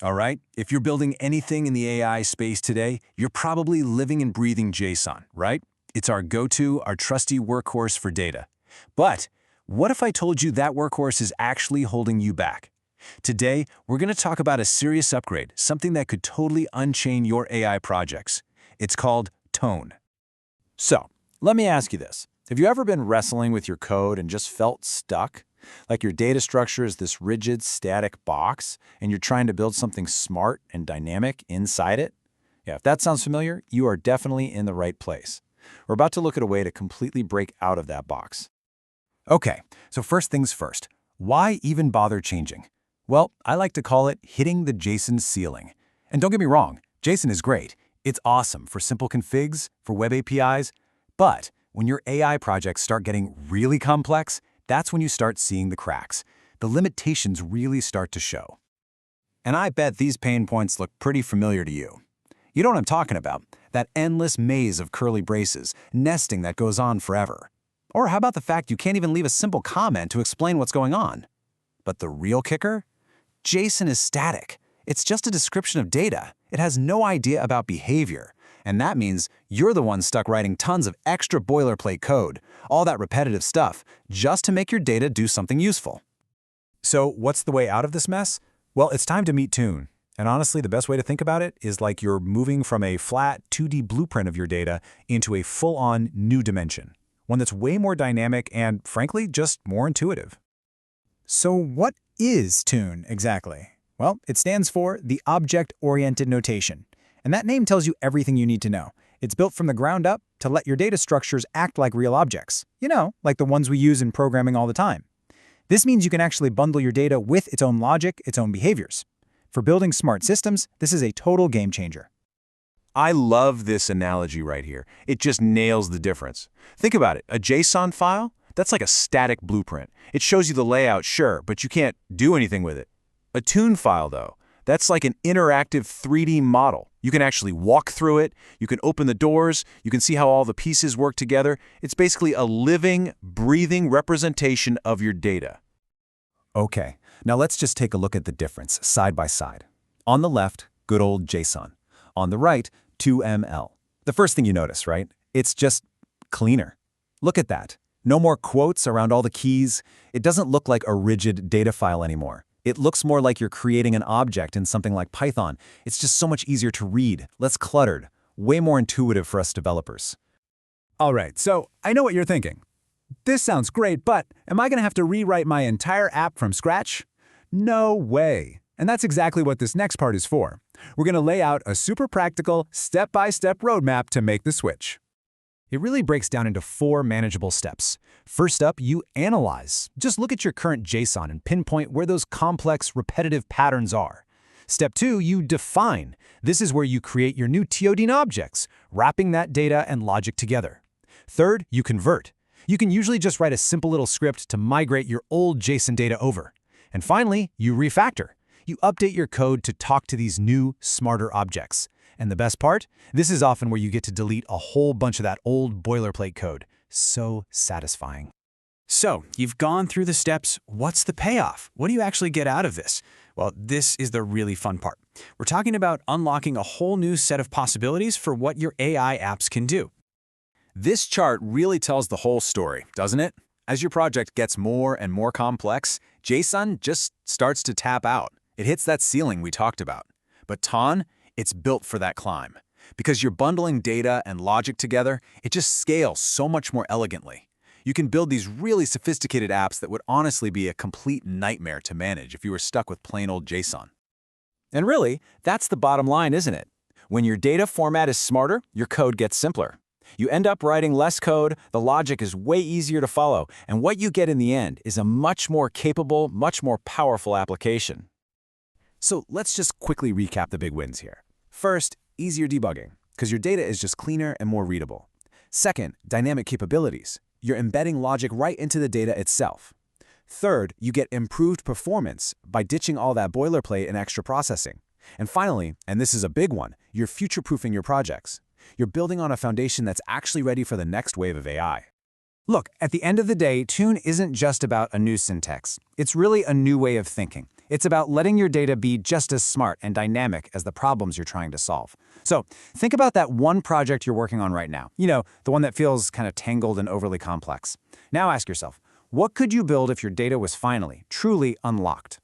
All right? If you're building anything in the AI space today, you're probably living and breathing JSON, right? It's our go-to, our trusty workhorse for data. But what if I told you that workhorse is actually holding you back? Today, we're going to talk about a serious upgrade, something that could totally unchain your AI projects. It's called TOON. So, let me ask you this. Have you ever been wrestling with your code and just felt stuck? Like your data structure is this rigid, static box, and you're trying to build something smart and dynamic inside it? Yeah, if that sounds familiar, you are definitely in the right place. We're about to look at a way to completely break out of that box. Okay, so first things first. Why even bother changing? Well, I like to call it hitting the JSON ceiling. And don't get me wrong, JSON is great. It's awesome for simple configs, for web APIs. But when your AI projects start getting really complex, that's when you start seeing the cracks. The limitations really start to show. And I bet these pain points look pretty familiar to you. You know what I'm talking about, that endless maze of curly braces, nesting that goes on forever. Or how about the fact you can't even leave a simple comment to explain what's going on? But the real kicker? JSON is static. It's just a description of data. It has no idea about behavior. And that means you're the one stuck writing tons of extra boilerplate code, all that repetitive stuff, just to make your data do something useful. So what's the way out of this mess? Well, it's time to meet TOON. And honestly, the best way to think about it is like you're moving from a flat 2D blueprint of your data into a full-on new dimension, one that's way more dynamic and, frankly, just more intuitive. So what is TOON exactly? Well, it stands for the Object-Oriented Notation. And that name tells you everything you need to know. It's built from the ground up to let your data structures act like real objects. You know, like the ones we use in programming all the time. This means you can actually bundle your data with its own logic, its own behaviors. For building smart systems, this is a total game changer. I love this analogy right here. It just nails the difference. Think about it. A JSON file, that's like a static blueprint. It shows you the layout, sure, but you can't do anything with it. A TOON file, though, that's like an interactive 3D model. You can actually walk through it, you can open the doors, you can see how all the pieces work together. It's basically a living, breathing representation of your data. Okay, now let's just take a look at the difference side by side. On the left, good old JSON. On the right, 2ML. The first thing you notice, right? It's just cleaner. Look at that. No more quotes around all the keys. It doesn't look like a rigid data file anymore. It looks more like you're creating an object in something like Python. It's just so much easier to read, less cluttered, way more intuitive for us developers. All right, so I know what you're thinking. This sounds great, but am I going to have to rewrite my entire app from scratch? No way. And that's exactly what this next part is for. We're going to lay out a super practical, step-by-step roadmap to make the switch. It really breaks down into 4 manageable steps. First up, you analyze. Just look at your current JSON and pinpoint where those complex, repetitive patterns are. Step 2, you define. This is where you create your new TOD objects, wrapping that data and logic together. Third, you convert. You can usually just write a simple little script to migrate your old JSON data over. And finally, you refactor. You update your code to talk to these new, smarter objects. And the best part? This is often where you get to delete a whole bunch of that old boilerplate code. So satisfying. So, you've gone through the steps. What's the payoff? What do you actually get out of this? Well, this is the really fun part. We're talking about unlocking a whole new set of possibilities for what your AI apps can do. This chart really tells the whole story, doesn't it? As your project gets more and more complex, JSON just starts to tap out. It hits that ceiling we talked about. But TOON, it's built for that climb. Because you're bundling data and logic together, it just scales so much more elegantly. You can build these really sophisticated apps that would honestly be a complete nightmare to manage if you were stuck with plain old JSON. And really, that's the bottom line, isn't it? When your data format is smarter, your code gets simpler. You end up writing less code, the logic is way easier to follow, and what you get in the end is a much more capable, much more powerful application. So let's just quickly recap the big wins here. First, easier debugging, because your data is just cleaner and more readable. Second, dynamic capabilities. You're embedding logic right into the data itself. Third, you get improved performance by ditching all that boilerplate and extra processing. And finally, and this is a big one, you're future-proofing your projects. You're building on a foundation that's actually ready for the next wave of AI. Look, at the end of the day, TOON isn't just about a new syntax. It's really a new way of thinking. It's about letting your data be just as smart and dynamic as the problems you're trying to solve. So think about that one project you're working on right now. You know, the one that feels kind of tangled and overly complex. Now ask yourself, what could you build if your data was finally, truly unlocked?